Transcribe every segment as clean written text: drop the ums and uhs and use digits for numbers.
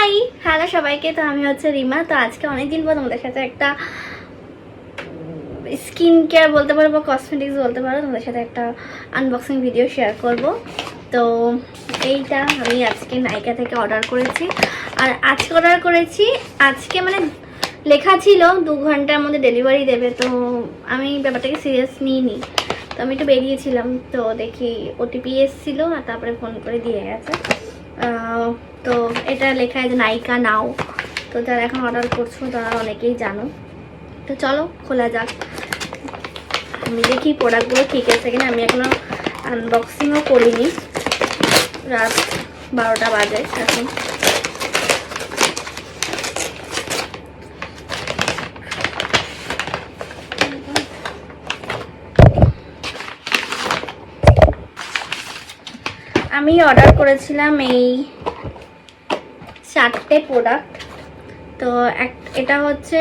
Hi hello সবাইকে। তো আমি হচ্ছে রিমা। তো আজকে অনেকদিন পর তোমাদের সাথে একটা স্কিন কেয়ার বলতে পারো বা কসমেটিক্স বলতে পারো, তোমাদের সাথে একটা আনবক্সিং ভিডিও শেয়ার করব। তো এইটা আমি আজকে নাইকা থেকে অর্ডার করেছি। আর আজকে অর্ডার করেছি, আজকে মানে লেখা ছিল 2 ঘন্টার মধ্যে ডেলিভারি দেবে। তো আমি ব্যাপারটাকে সিরিয়াস নিইনি। তো আমি একটু বেরিয়েছিলাম, তো দেখি ওটিপি এসেছিলো আর তারপরে ফোন করে দিয়ে গেছে। তো এটা লেখা আছে নাইকা নাও। তো যারা এখন অর্ডার করছো তারা অনেকেই জানো। তো চলো খোলা যাক, আমি দেখি প্রোডাক্টগুলো ঠিক আছে কিনা। আমি এখনো আনবক্সিংও করিনি, রাত 12টা বাজে এখন। আমি অর্ডার করেছিলাম এই 4টে প্রোডাক্ট। তো এটা হচ্ছে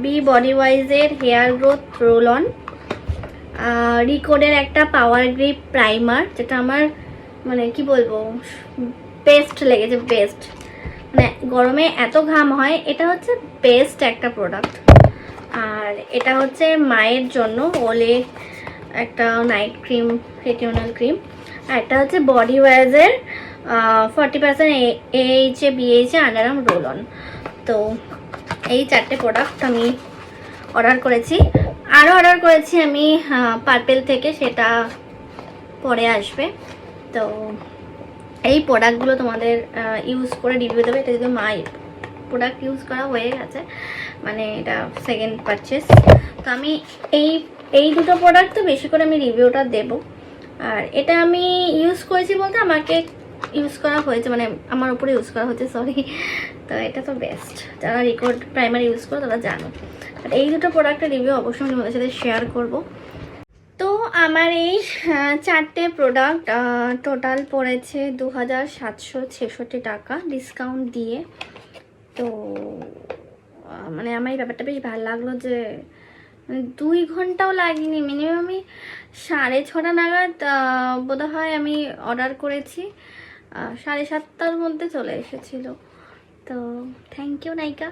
বি বডি ওয়াইজের হেয়ার গ্রোথ রোল অন, রিকোডের একটা পাওয়ার গ্রিপ প্রাইমার, যেটা আমার মানে কি বলবো বেস্ট লেগেছে, বেস্ট। মানে গরমে এত ঘাম হয়, এটা হচ্ছে বেস্ট একটা প্রোডাক্ট। আর এটা হচ্ছে মায়ের জন্য ওলে একটা নাইট ক্রিম, রেটিনোল ক্রিম। আর একটা হচ্ছে বডি ওয়াইজের 40% AHA BHA underarm roll on. তো এই 4টে প্রোডাক্ট আমি অর্ডার করেছি। আরও অর্ডার করেছি আমি পার্পেল থেকে, সেটা পরে আসবে। তো এই প্রোডাক্টগুলো তোমাদের ইউজ করে রিভিউ দেবে। এটা যদি মাই প্রোডাক্ট ইউজ করা হয়ে গেছে, মানে এটা সেকেন্ড পারচেস। তো আমি এই দুটো প্রোডাক্ট তো বেশি করে আমি রিভিউটা দেব। আর এটা আমি ইউজ করেছি বলতে আমাকে ইউজ করা হয়েছে, মানে আমার উপরে ইউজ করা হচ্ছে, সরি। তো এটা তো বেস্ট, যারা রিকোড প্রাইমার ইউজ করো তারা জানো। বাট এই দুটো প্রোডাক্টের রিভিউ অবশ্যই আমি তোমাদের সাথে শেয়ার করব। তো আমার এই 4টে প্রোডাক্ট টোটাল পড়েছে 2766 টাকা ডিসকাউন্ট দিয়ে। তো মানে আমার এই ব্যাপারটা বেশ ভালো লাগলো যে 2 ঘন্টাও লাগেনি, মিনিমাম আমি 6:30 নাগাদ বোধহয় আমি অর্ডার করেছি, 7:30টার মধ্যে চলে এসেছিলো। তো থ্যাংক ইউ নাইকা।